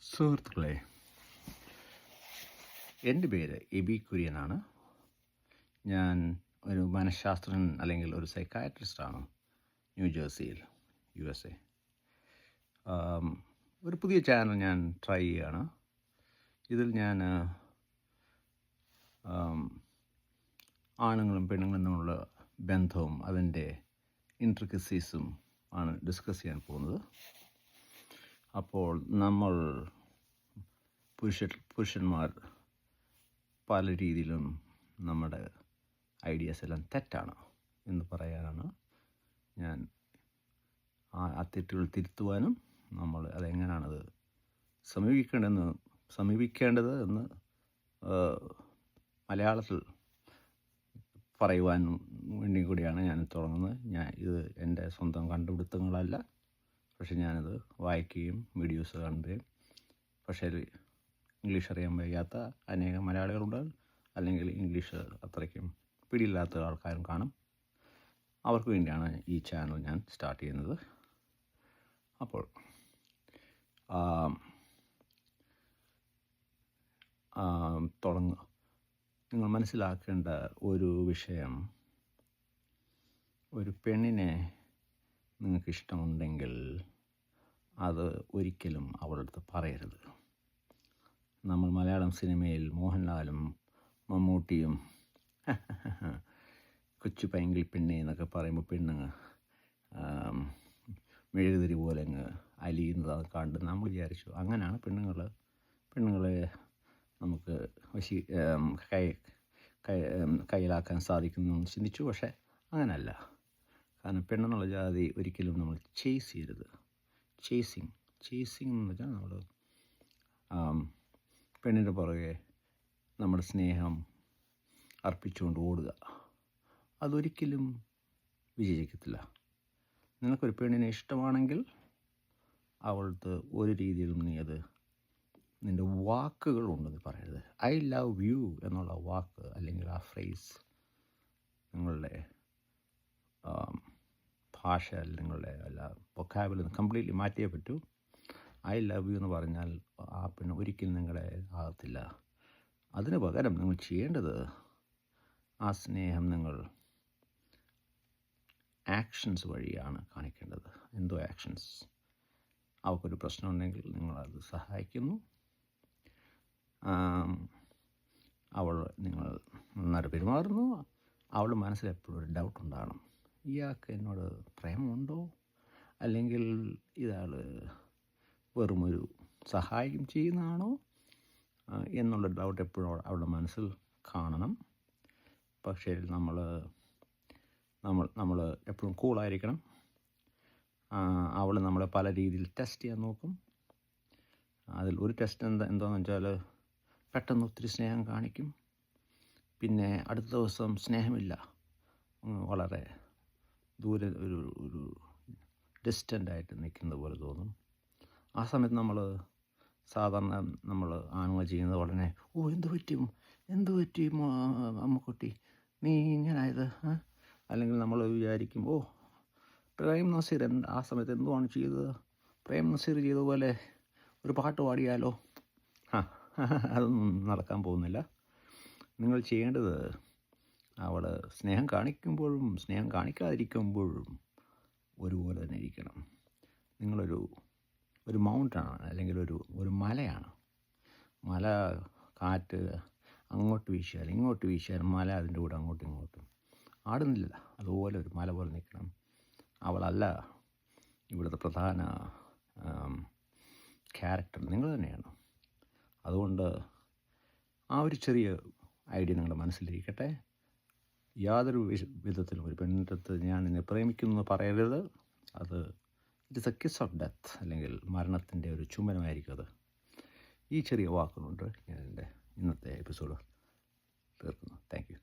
സുഹൃത്തുക്കളെ, എൻ്റെ പേര് എബി കുര്യനാണ്. ഞാൻ ഒരു മനഃശാസ്ത്രജ്ഞൻ അല്ലെങ്കിൽ ഒരു സൈക്കാട്രിസ്റ്റാണ് ന്യൂജേഴ്സിയിൽ, USA. ഒരു പുതിയ ചാനൽ ഞാൻ ട്രൈ ചെയ്യുകയാണ്. ഇതിൽ ഞാൻ ആണുങ്ങളും പെണ്ണുങ്ങളും തമ്മിലുള്ള ബന്ധവും അതിൻ്റെ ഇൻട്രിക്കസീസും ആണ് ഡിസ്കസ് ചെയ്യാൻ പോകുന്നത്. അപ്പോൾ നമ്മൾ പുരുഷന്മാർ പല രീതിയിലും നമ്മുടെ ഐഡിയാസ് എല്ലാം തെറ്റാണ് എന്ന് പറയാനാണ് ഞാൻ. ആ തെറ്റുകൾ തിരുത്തുവാനും നമ്മൾ അതെങ്ങനെയാണത് സമീപിക്കേണ്ടത് എന്ന് മലയാളത്തിൽ പറയുവാൻ വേണ്ടി കൂടിയാണ് ഞാൻ തുടങ്ങുന്നത്. ഇത് എൻ്റെ സ്വന്തം കണ്ടുപിടുത്തങ്ങളല്ല, പക്ഷെ ഞാനത് വായിക്കുകയും വീഡിയോസ് കാണുകയും, പക്ഷേ ഇംഗ്ലീഷ് അറിയാൻ വയ്യാത്ത അനേകം മലയാളികളുണ്ട്, അല്ലെങ്കിൽ ഇംഗ്ലീഷ് അത്രയ്ക്കും പിടിയില്ലാത്ത ആൾക്കാരും കാണും. അവർക്ക് വേണ്ടിയാണ് ഈ ചാനൽ ഞാൻ സ്റ്റാർട്ട് ചെയ്യുന്നത്. അപ്പോൾ നിങ്ങൾ മനസ്സിലാക്കേണ്ട ഒരു വിഷയം, ഒരു പെണ്ണിനെ നിങ്ങൾക്ക് ഇഷ്ടമുണ്ടെങ്കിൽ അത് ഒരിക്കലും അവളുടെ അടുത്ത് പറയരുത്. നമ്മൾ മലയാളം സിനിമയിൽ മോഹൻലാലും മമ്മൂട്ടിയും കൊച്ചു പൈങ്കിളി പെണ്ണെ എന്നൊക്കെ പറയുമ്പോൾ പെണ്ണുങ്ങ് മെഴുകുതിരി പോലെ അങ്ങ് അലിയുന്നത് കണ്ട് നമ്മൾ വിചാരിച്ചു അങ്ങനെയാണ് പെണ്ണുങ്ങളെ നമുക്ക് കയ്യിലാക്കാൻ സാധിക്കുന്നു ചിന്തിച്ചു. പക്ഷേ അങ്ങനല്ല. കാരണം പെണ്ണെന്നുള്ള ജാതി ഒരിക്കലും നമ്മൾ ചേസ് ചെയ്യരുത്. ചേസിങ് എന്ന് വെച്ചാൽ നമ്മൾ പെണ്ണിൻ്റെ പുറകെ നമ്മുടെ സ്നേഹം അർപ്പിച്ചുകൊണ്ട് ഓടുക, അതൊരിക്കലും വിജയിക്കത്തില്ല. നിനക്കൊരു പെണ്ണിനെ ഇഷ്ടമാണെങ്കിൽ അവൾക്ക് ഒരു രീതിയിലും നീ അത് നിൻ്റെ വാക്കുകളുണ്ടെന്ന് പറയരുത്. ഐ ലവ് യു എന്നുള്ള വാക്ക് അല്ലെങ്കിൽ ആ ഫ്രേസ് നിങ്ങളുടെ ഭാഷ, നിങ്ങളുടെ വൊക്കാബുലറി കംപ്ലീറ്റ്ലി മാറ്റിയേ പറ്റൂ. ഐ ലവ് യു എന്ന് പറഞ്ഞാൽ ആ പെണ്ണ് ഒരിക്കലും നിങ്ങളെ ആകത്തില്ല. അതിന് പകരം നിങ്ങൾ ചെയ്യേണ്ടത് ആ സ്നേഹം നിങ്ങൾ ആക്ഷൻസ് വഴിയാണ് കാണിക്കേണ്ടത്. എന്തോ ആക്ഷൻസ്. അവൾക്കൊരു പ്രശ്നമുണ്ടെങ്കിൽ നിങ്ങളത് സഹായിക്കുന്നു. നിങ്ങൾ നന്നായിട്ട് പെരുമാറുന്നു. അവളുടെ മനസ്സിൽ എപ്പോഴും ഒരു ഡൗട്ട് ഉണ്ടാകണം, ഇയാൾക്ക് എന്നോട് പ്രേമമുണ്ടോ, അല്ലെങ്കിൽ ഇയാൾ വെറുമൊരു സഹായം ചെയ്യുന്നതാണോ എന്നുള്ള ഡൗട്ട് എപ്പോഴും അവളുടെ മനസ്സിൽ കാണണം. പക്ഷേ നമ്മൾ എപ്പോഴും കൂളായിരിക്കണം. അവൾ നമ്മളെ പല രീതിയിൽ ടെസ്റ്റ് ചെയ്യാൻ നോക്കും. അതിൽ ഒരു ടെസ്റ്റ് എന്താണെന്ന് വെച്ചാൽ പെട്ടെന്ന് ഒത്തിരി സ്നേഹം കാണിക്കും, പിന്നെ അടുത്ത ദിവസം സ്നേഹമില്ല, വളരെ ദൂരെ ഒരു ഡിസ്റ്റൻ്റായിട്ട് നിൽക്കുന്നത് പോലെ തോന്നും. ആ സമയത്ത് സാധാരണ നമ്മൾ ആണുങ്ങൾ ചെയ്യുന്നത് ഉടനെ എന്ത് പറ്റി അമ്മക്കുട്ടി നീ ഇങ്ങനായത്, അല്ലെങ്കിൽ നമ്മൾ വിചാരിക്കും പ്രേം നസീർ ആ സമയത്ത് എന്തുവാണ് ചെയ്തത്, പ്രേം നസീർ ചെയ്തതുപോലെ ഒരു പാട്ട് പാടിയാലോ. അതൊന്നും നടക്കാൻ പോകുന്നില്ല. നിങ്ങൾ ചെയ്യേണ്ടത് അവൾ സ്നേഹം കാണിക്കുമ്പോഴും സ്നേഹം കാണിക്കാതിരിക്കുമ്പോഴും ഒരുപോലെ തന്നെ ഇരിക്കണം. നിങ്ങളൊരു മൗണ്ടാണ്, അല്ലെങ്കിൽ ഒരു മലയാണ്. മല കാറ്റ് അങ്ങോട്ട് വീശിയാൽ ഇങ്ങോട്ട് വീശിയാൽ മല അതിൻ്റെ കൂടെ അങ്ങോട്ടും ഇങ്ങോട്ടും ആടുന്നില്ല. അതുപോലെ ഒരു മല പോലെ നിൽക്കണം. അവളല്ല ഇവിടുത്തെ പ്രധാന ക്യാരക്ടർ, നിങ്ങൾ തന്നെയാണ്. അതുകൊണ്ട് ആ ഒരു ചെറിയ ഐഡിയ നിങ്ങളുടെ മനസ്സിലിരിക്കട്ടെ. യാതൊരു വിധത്തിലും ഒരു പെണ്ണിൻ്റെ അടുത്ത് ഞാൻ നിന്നെ പ്രേമിക്കുന്നു എന്ന് പറയരുത്. അത് it is A kiss of death, അല്ലെങ്കിൽ മരണത്തിൻ്റെ ഒരു ചുംബനമായിരിക്കും അത്. ഈ ചെറിയ വാക്കുകളുണ്ട് ഞാൻ എൻ്റെ ഇന്നത്തെ എപ്പിസോഡ് തീർക്കുന്നു. Thank you.